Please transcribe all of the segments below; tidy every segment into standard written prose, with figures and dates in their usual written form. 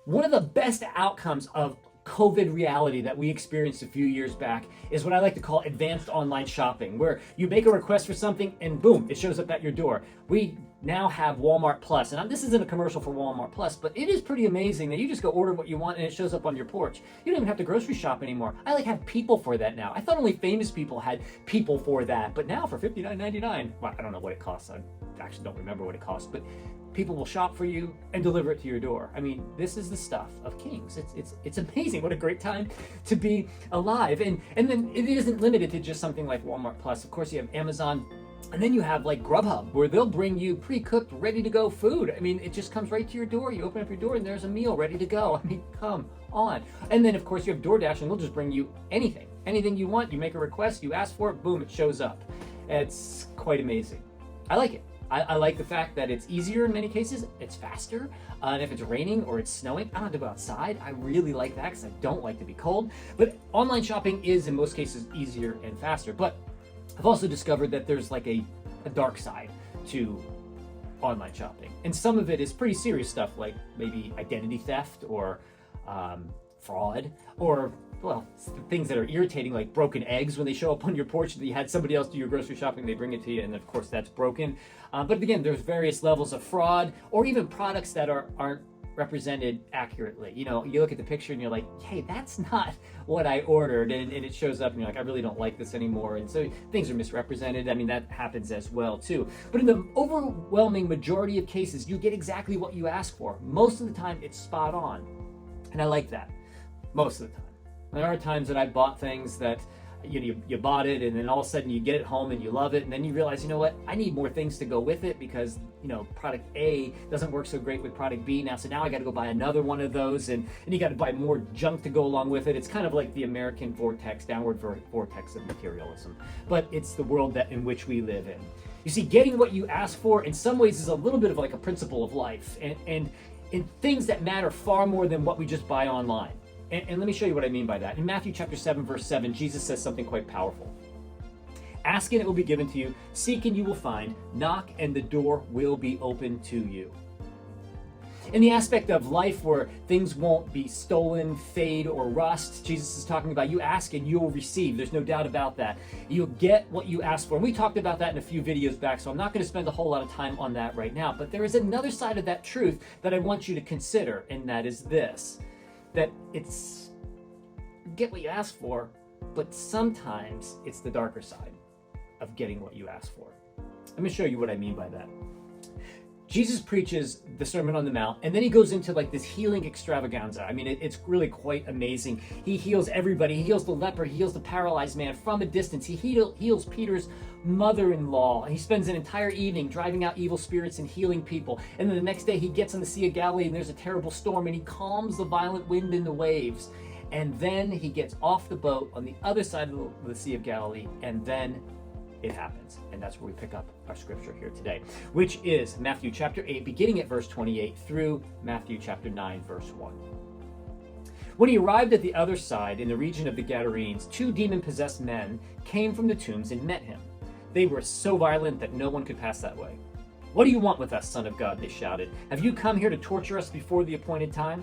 One of the best outcomes of COVID reality that we experienced a few years back is what I like to call advanced online shopping, where you make a request for something and boom, it shows up at your door. We now have Walmart Plus, and this isn't a commercial for Walmart Plus, but it is pretty amazing that you just go order what you want and it shows up on your porch. You don't even have to grocery shop anymore. I have people for that now. I thought only famous people had people for that, but now for $59.99, well, I don't know what it costs. I actually don't remember what it costs, but people will shop for you and deliver it to your door. I mean, this is the stuff of kings. It's amazing. What a great time to be alive. And then it isn't limited to just something like Walmart Plus. Of course, you have Amazon, and then you have like Grubhub, where they'll bring you pre-cooked, ready-to-go food. I mean, it just comes right to your door. You open up your door and there's a meal ready to go. I mean, come on. And then, of course, you have DoorDash, and they'll just bring you anything you want. You make a request, you ask for it, boom, it shows up. It's quite amazing. I like it. I like the fact that it's easier in many cases, it's faster, and if it's raining or it's snowing, I don't have to go outside. I really like that because I don't like to be cold. But online shopping is, in most cases, easier and faster. But I've also discovered that there's like a dark side to online shopping. And some of it is pretty serious stuff, like maybe identity theft or fraud, or well, things that are irritating, like broken eggs when they show up on your porch that you had somebody else do your grocery shopping, they bring it to you, and of course that's broken. But again, there's various levels of fraud, or even products that aren't represented accurately. You know, you look at the picture and you're like, hey, that's not what I ordered, and it shows up and you're like, I really don't like this anymore. And so things are misrepresented. I mean, that happens as well too. But in the overwhelming majority of cases, you get exactly what you ask for. Most of the time, it's spot on. And I like that. Most of the time. There are times that I bought things that you bought it, and then all of a sudden you get it home and you love it, and then you realize, you know what, I need more things to go with it because, you know, product A doesn't work so great with product B now, so now I got to go buy another one of those, and you got to buy more junk to go along with it. It's kind of like the American downward vortex of materialism, but it's the world in which we live in. You see, getting what you ask for in some ways is a little bit of like a principle of life, and in things that matter far more than what we just buy online. And let me show you what I mean by that. In Matthew chapter 7, verse 7, Jesus says something quite powerful. Ask and it will be given to you. Seek and you will find. Knock and the door will be open to you. In the aspect of life where things won't be stolen, fade, or rust, Jesus is talking about you ask and you will receive. There's no doubt about that. You'll get what you ask for. And we talked about that in a few videos back, so I'm not going to spend a whole lot of time on that right now. But there is another side of that truth that I want you to consider, and that is this. That it's get what you ask for, but sometimes it's the darker side of getting what you ask for. Let me show you what I mean by that. Jesus preaches the Sermon on the Mount, and then he goes into like this healing extravaganza. I mean, it's really quite amazing. He heals everybody. He heals the leper. He heals the paralyzed man from a distance. He heals Peter's mother-in-law. He spends an entire evening driving out evil spirits and healing people. And then the next day he gets on the Sea of Galilee and there's a terrible storm, and he calms the violent wind and the waves. And then he gets off the boat on the other side of the Sea of Galilee, and then it happens. And that's where we pick up our scripture here today, which is Matthew chapter 8, beginning at verse 28 through Matthew chapter 9, verse 1. When he arrived at the other side in the region of the Gadarenes, 2 demon-possessed men came from the tombs and met him. They were so violent that no one could pass that way. What do you want with us, Son of God? They shouted. Have you come here to torture us before the appointed time?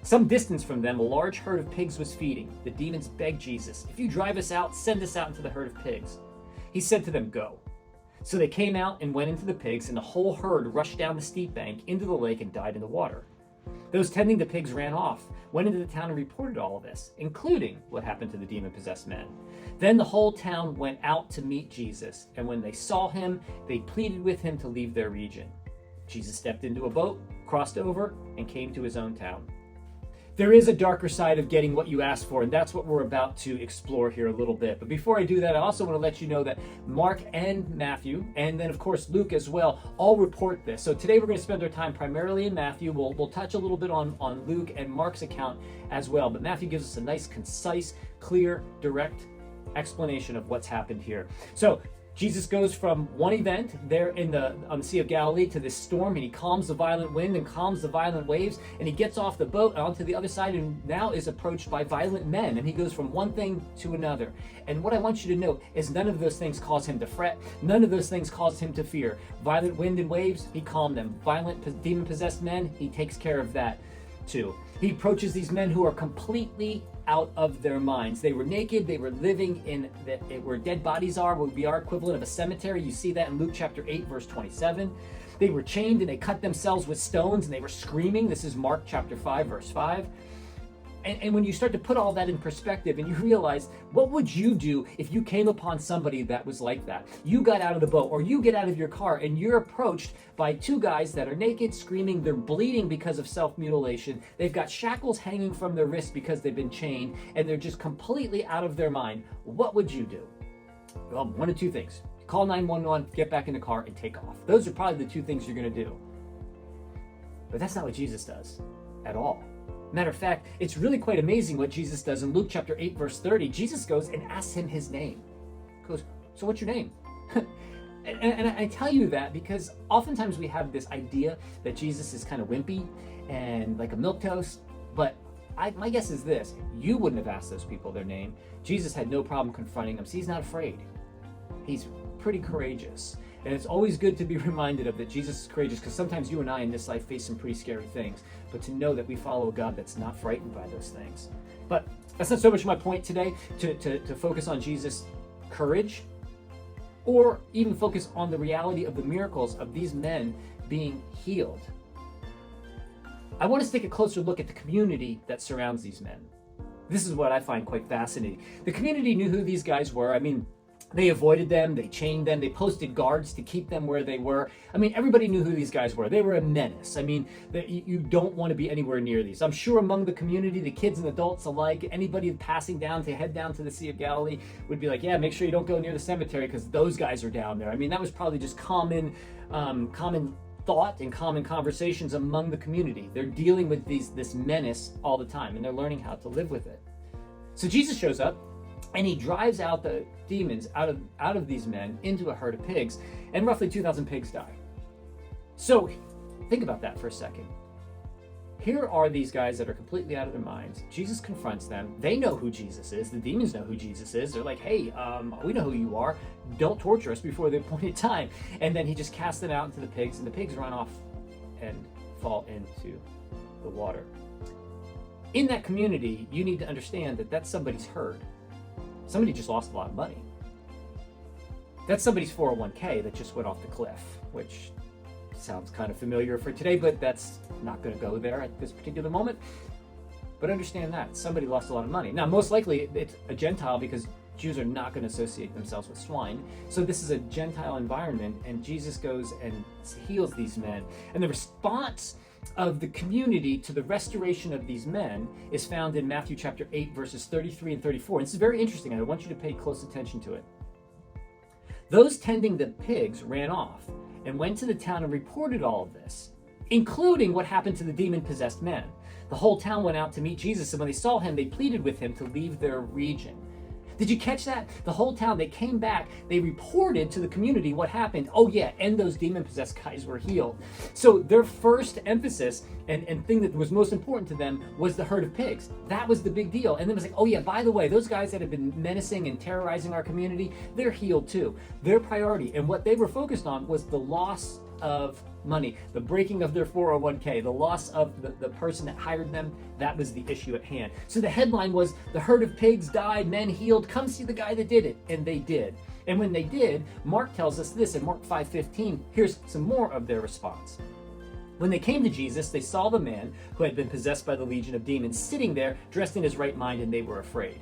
Some distance from them, a large herd of pigs was feeding. The demons begged Jesus, if you drive us out, send us out into the herd of pigs. He said to them, go. So they came out and went into the pigs, and the whole herd rushed down the steep bank into the lake and died in the water. Those tending the pigs ran off, went into the town and reported all of this, including what happened to the demon-possessed men. Then the whole town went out to meet Jesus, and when they saw him, they pleaded with him to leave their region. Jesus stepped into a boat, crossed over, and came to his own town. There is a darker side of getting what you ask for, and that's what we're about to explore here a little bit. But before I do that, I also want to let you know that Mark and Matthew, and then of course Luke as well, all report this. So today we're going to spend our time primarily in Matthew. We'll touch a little bit on Luke and Mark's account as well. But Matthew gives us a nice, concise, clear, direct explanation of what's happened here. So Jesus goes from one event there on the Sea of Galilee to this storm, and he calms the violent wind and calms the violent waves, and he gets off the boat onto the other side and now is approached by violent men, and he goes from one thing to another. And what I want you to know is none of those things cause him to fret. None of those things cause him to fear. Violent wind and waves, he calmed them. Violent demon-possessed men, he takes care of that. 2. He approaches these men who are completely out of their minds. They were naked, they were living in where dead bodies are, would be our equivalent of a cemetery. You see that in Luke chapter 8, verse 27. They were chained and they cut themselves with stones and they were screaming. This is Mark chapter 5, verse 5. And when you start to put all that in perspective and you realize, what would you do if you came upon somebody that was like that? You got out of the boat or you get out of your car and you're approached by two guys that are naked, screaming, they're bleeding because of self-mutilation. They've got shackles hanging from their wrists because they've been chained and they're just completely out of their mind. What would you do? Well, one of two things. Call 911, get back in the car and take off. Those are probably the two things you're going to do. But that's not what Jesus does at all. Matter of fact, it's really quite amazing what Jesus does in Luke chapter 8, verse 30. Jesus goes and asks him his name. He goes, so what's your name? and I tell you that because oftentimes we have this idea that Jesus is kind of wimpy and like a milquetoast. But my guess is this. You wouldn't have asked those people their name. Jesus had no problem confronting them. So he's not afraid. He's pretty courageous. And it's always good to be reminded of that Jesus is courageous, because sometimes you and I in this life face some pretty scary things. But to know that we follow a God that's not frightened by those things. But that's not so much my point today, to focus on Jesus' courage, or even focus on the reality of the miracles of these men being healed. I want us to take a closer look at the community that surrounds these men. This is what I find quite fascinating. The community knew who these guys were. I mean, they avoided them, they chained them, they posted guards to keep them where they were. I mean, everybody knew who these guys were. They were a menace. I mean, you don't want to be anywhere near these. I'm sure among the community, the kids and adults alike, anybody passing down to head down to the Sea of Galilee would be like, yeah, make sure you don't go near the cemetery because those guys are down there. I mean, that was probably just common thought and common conversations among the community. They're dealing with this menace all the time, and they're learning how to live with it. So Jesus shows up, and he drives out the demons out of these men into a herd of pigs, and roughly 2,000 pigs die. So think about that for a second. Here are these guys that are completely out of their minds. Jesus confronts them. They know who Jesus is. The demons know who Jesus is. They're like, hey, we know who you are. Don't torture us before the appointed time. And then he just casts them out into the pigs, and the pigs run off and fall into the water. In that community, you need to understand that that's somebody's herd. Somebody just lost a lot of money. That's somebody's 401k that just went off the cliff, which sounds kind of familiar for today, but that's not going to go there at this particular moment. But understand that somebody lost a lot of money. Now, most likely it's a Gentile, because Jews are not going to associate themselves with swine. So this is a Gentile environment, and Jesus goes and heals these men. And the response of the community to the restoration of these men is found in Matthew chapter 8, verses 33 and 34. And this is very interesting, and I want you to pay close attention to it. Those tending the pigs ran off and went to the town and reported all of this, including what happened to the demon-possessed men. The whole town went out to meet Jesus, and when they saw him, they pleaded with him to leave their region. Did you catch that? The whole town, they came back, they reported to the community what happened. Oh yeah, and those demon-possessed guys were healed. So their first emphasis and thing that was most important to them was the herd of pigs. That was the big deal. And then it was like, oh yeah, by the way, those guys that have been menacing and terrorizing our community, they're healed too. Their priority and what they were focused on was the loss of money, the breaking of their 401k, the loss of the person that hired them. That was the issue at hand. So the headline was, the herd of pigs died, men healed, come see the guy that did it. And they did. And when they did, Mark tells us this in Mark 5:15. Here's some more of their response. When they came to Jesus, they saw the man who had been possessed by the legion of demons sitting there, dressed in his right mind, and they were afraid.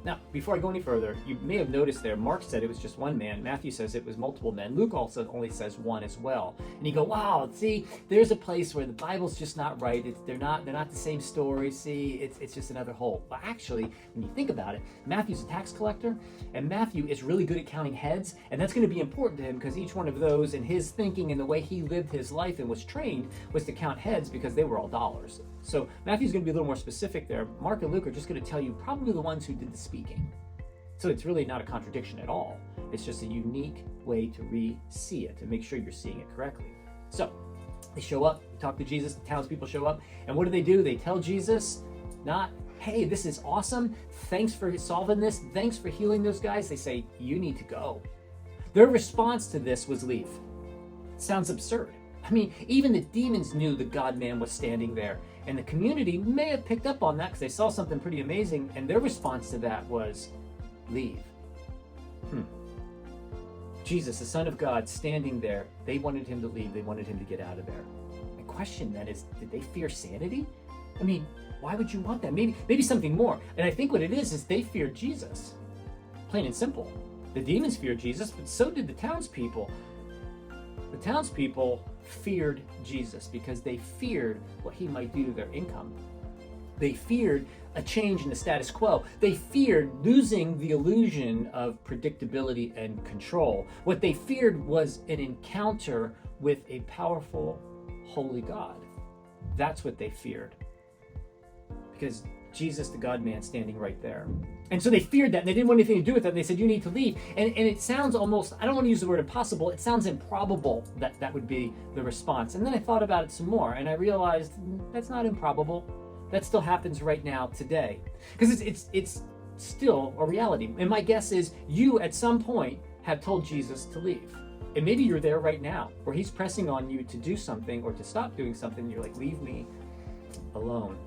Now, before I go any further, you may have noticed there, Mark said it was just one man. Matthew says it was multiple men. Luke also only says one as well. And you go, wow, see, there's a place where the Bible's just not right. They're not the same story. See, it's just another hole. But actually, when you think about it, Matthew's a tax collector, and Matthew is really good at counting heads, and that's going to be important to him because each one of those, in his thinking and the way he lived his life and was trained, was to count heads because they were all dollars. So Matthew's going to be a little more specific there. Mark and Luke are just going to tell you probably the ones who did the speaking. So it's really not a contradiction at all. It's just a unique way to re-see it, to make sure you're seeing it correctly. So they show up, talk to Jesus, the townspeople show up, and what do? They tell Jesus, not, hey, this is awesome, thanks for solving this, thanks for healing those guys. They say, you need to go. Their response to this was leave. Sounds absurd. I mean, even the demons knew the God-man was standing there, And the community may have picked up on that because they saw something pretty amazing, and their response to that was, leave. Jesus, the Son of God, standing there, they wanted him to leave. They wanted him to get out of there. My question then is, did they fear sanity? I mean, why would you want that? Maybe something more. And I think what it is they feared Jesus. Plain and simple. The demons feared Jesus, but so did the townspeople. The townspeople feared Jesus because they feared what he might do to their income. They feared a change in the status quo. They feared losing the illusion of predictability and control. What they feared was an encounter with a powerful, holy God. That's what they feared. Because Jesus, the God-man, standing right there. And so they feared that, and they didn't want anything to do with that. And they said, you need to leave. And it sounds almost, I don't want to use the word impossible, it sounds improbable that that would be the response. And then I thought about it some more, and I realized that's not improbable. That still happens right now today. Because it's still a reality. And my guess is you, at some point, have told Jesus to leave. And maybe you're there right now, where he's pressing on you to do something or to stop doing something. You're like, leave me alone.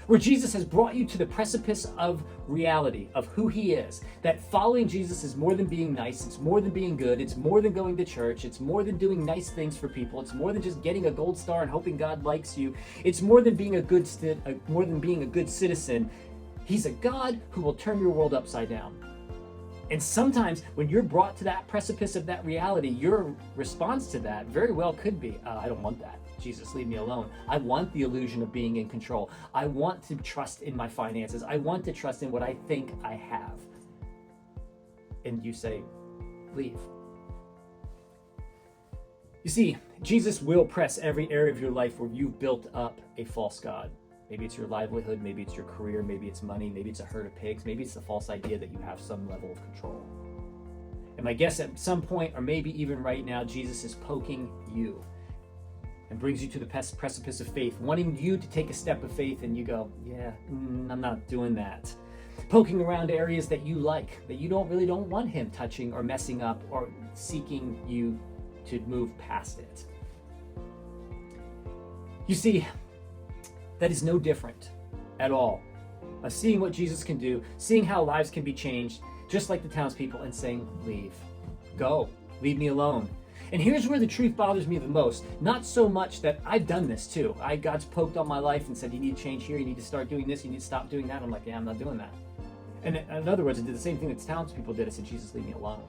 Where Jesus has brought you to the precipice of reality, of who he is. That following Jesus is more than being nice, it's more than being good, it's more than going to church, it's more than doing nice things for people, it's more than just getting a gold star and hoping God likes you. It's more than being a good citizen. He's a God who will turn your world upside down. And sometimes when you're brought to that precipice of that reality, your response to that very well could be, I don't want that. Jesus, leave me alone. I want the illusion of being in control. I want to trust in my finances. I want to trust in what I think I have. And you say, leave. You see, Jesus will press every area of your life where you've built up a false god. Maybe it's your livelihood, maybe it's your career, maybe it's money, maybe it's a herd of pigs, maybe it's the false idea that you have some level of control. And my guess at some point, or maybe even right now, Jesus is poking you and brings you to the precipice of faith, wanting you to take a step of faith, and you go, I'm not doing that. Poking around areas that you like, that you don't want him touching or messing up or seeking you to move past it. You see, that is no different at all of seeing what Jesus can do, seeing how lives can be changed, just like the townspeople, and saying, leave, go, leave me alone. And here's where the truth bothers me the most. Not so much that I've done this too. God's poked on my life and said, you need to change here, you need to start doing this, you need to stop doing that. I'm like, I'm not doing that. And in other words, I did the same thing that townspeople did. I said, Jesus, leave me alone.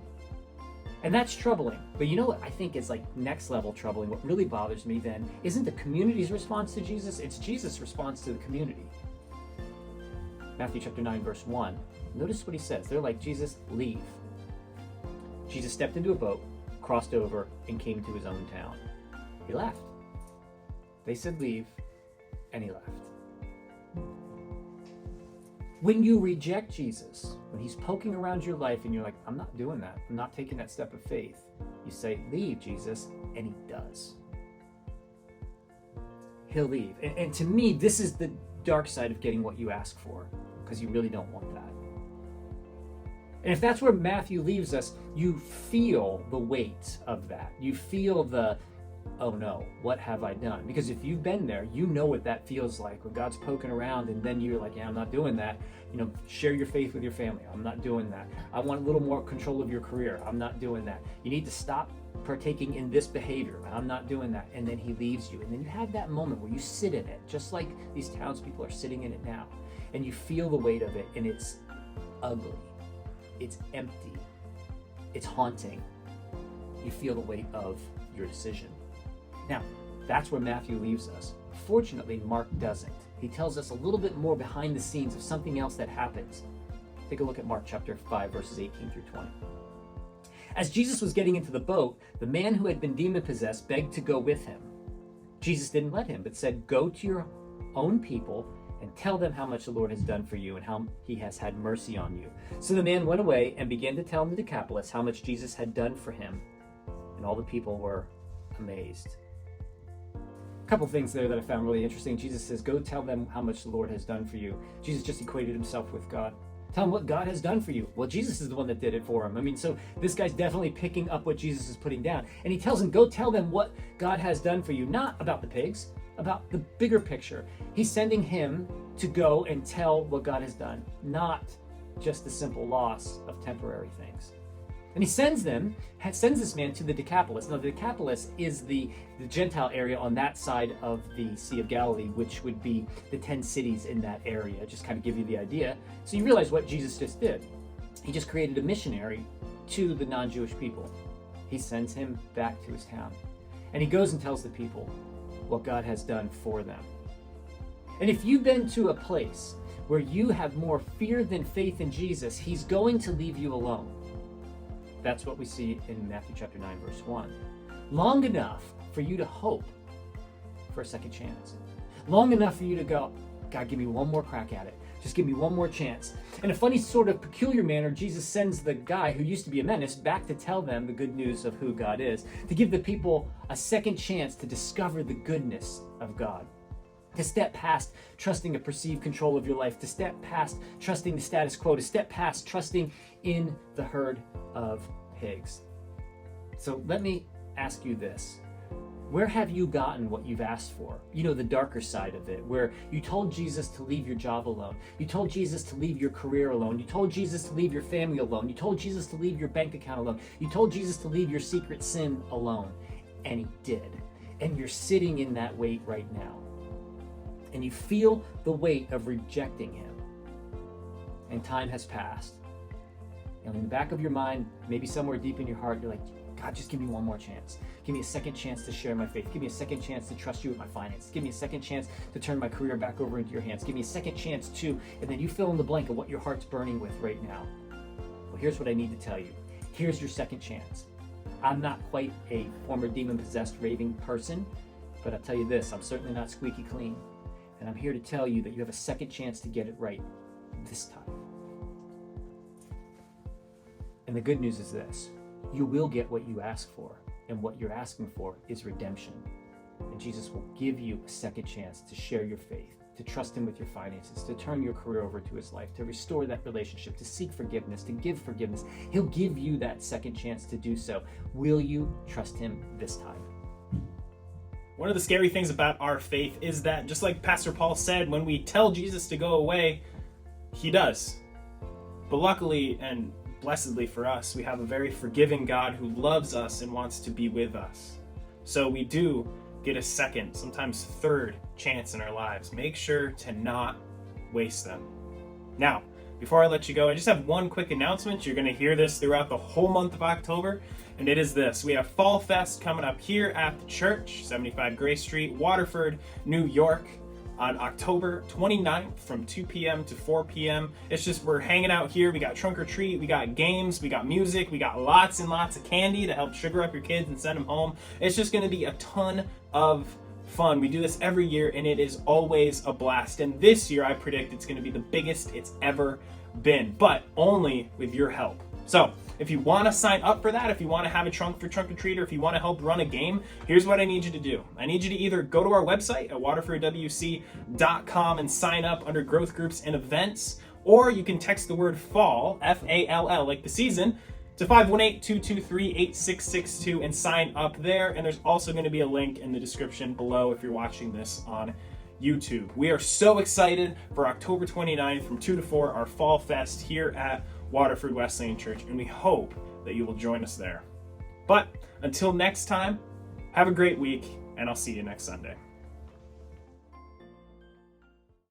And that's troubling. But you know what I think is like next level troubling? What really bothers me then isn't the community's response to Jesus, it's Jesus' response to the community. Matthew chapter 9, verse 1. Notice what he says. They're like, Jesus, leave. Jesus stepped into a boat, crossed over, and came to his own town. He left. They said leave, and he left. When you reject Jesus, when he's poking around your life and you're like, I'm not doing that, I'm not taking that step of faith, you say, leave, Jesus, and he does. He'll leave. And to me, this is the dark side of getting what you ask for, because you really don't want that. And if that's where Matthew leaves us, you feel the weight of that. You feel the, oh no, what have I done? Because if you've been there, you know what that feels like when God's poking around and then you're like, I'm not doing that. Share your faith with your family. I'm not doing that. I want a little more control of your career. I'm not doing that. You need to stop partaking in this behavior. I'm not doing that. And then he leaves you. And then you have that moment where you sit in it, just like these townspeople are sitting in it now. And you feel the weight of it, and it's ugly. It's empty. It's haunting. You feel the weight of your decision. Now, that's where Matthew leaves us. Fortunately, Mark doesn't. He tells us a little bit more behind the scenes of something else that happens. Take a look at Mark chapter 5, verses 18 through 20. As Jesus was getting into the boat, the man who had been demon-possessed begged to go with him. Jesus didn't let him, but said, go to your own people and tell them how much the Lord has done for you and how he has had mercy on you. So the man went away and began to tell the Decapolis how much Jesus had done for him. And all the people were amazed. A couple things there that I found really interesting. Jesus says, go tell them how much the Lord has done for you. Jesus just equated himself with God. Tell him what God has done for you. Well, Jesus is the one that did it for him. So this guy's definitely picking up what Jesus is putting down. And he tells him, go tell them what God has done for you. Not about the pigs, about the bigger picture. He's sending him to go and tell what God has done, not just the simple loss of temporary things. And he sends this man to the Decapolis. Now, the Decapolis is the Gentile area on that side of the Sea of Galilee, which would be the 10 cities in that area, just kind of give you the idea. So you realize what Jesus just did. He just created a missionary to the non-Jewish people. He sends him back to his town. And he goes and tells the people what God has done for them. And if you've been to a place where you have more fear than faith in Jesus, he's going to leave you alone. That's what we see in Matthew chapter 9, verse 1. Long enough for you to hope for a second chance. Long enough for you to go, God, give me one more crack at it. Just give me one more chance. In a funny sort of peculiar manner, Jesus sends the guy who used to be a menace back to tell them the good news of who God is, to give the people a second chance to discover the goodness of God. To step past trusting a perceived control of your life, to step past trusting the status quo, to step past trusting in the herd of pigs. So let me ask you this. Where have you gotten what you've asked for? You know, the darker side of it, where you told Jesus to leave your job alone. You told Jesus to leave your career alone. You told Jesus to leave your family alone. You told Jesus to leave your bank account alone. You told Jesus to leave your secret sin alone. And he did. And you're sitting in that weight right now. And you feel the weight of rejecting him. And time has passed. And in the back of your mind, maybe somewhere deep in your heart, you're like, God, just give me one more chance. Give me a second chance to share my faith. Give me a second chance to trust you with my finances. Give me a second chance to turn my career back over into your hands. Give me a second chance to, and then you fill in the blank of what your heart's burning with right now. Well, here's what I need to tell you. Here's your second chance. I'm not quite a former demon-possessed raving person, but I'll tell you this, I'm certainly not squeaky clean. And I'm here to tell you that you have a second chance to get it right this time. And the good news is this. You will get what you ask for, and what you're asking for is redemption. And Jesus will give you a second chance to share your faith, to trust him with your finances, to turn your career over to his life, to restore that relationship, to seek forgiveness, to give forgiveness. He'll give you that second chance to do so. Will you trust him this time? One of the scary things about our faith is that, just like Pastor Paul said, when we tell Jesus to go away, he does. But luckily and blessedly for us, we have a very forgiving God who loves us and wants to be with us. So we do get a second, sometimes third chance in our lives. Make sure to not waste them. Now, before I let you go, I just have one quick announcement. You're going to hear this throughout the whole month of October, and it is this. We have Fall Fest coming up here at the church, 75 Grace Street, Waterford, New York, on October 29th from 2 p.m. to 4 p.m. It's just, we're hanging out here. We got trunk or treat, we got games, we got music, we got lots and lots of candy to help sugar up your kids and send them home. It's just going to be a ton of fun. We do this every year and it is always a blast. And this year I predict it's going to be the biggest it's ever been, but only with your help. So if you want to sign up for that, if you want to have a trunk for trunk or treat, or if you want to help run a game, here's what I need you to do. I need you to either go to our website at waterfordwc.com and sign up under growth groups and events, or you can text the word fall, F-A-L-L, like the season, to 518-223-8662 and sign up there. And there's also going to be a link in the description below if you're watching this on YouTube. We are so excited for October 29th from 2 to 4, our Fall Fest here at Waterford Wesleyan Church, and we hope that you will join us there. But until next time, have a great week, and I'll see you next Sunday.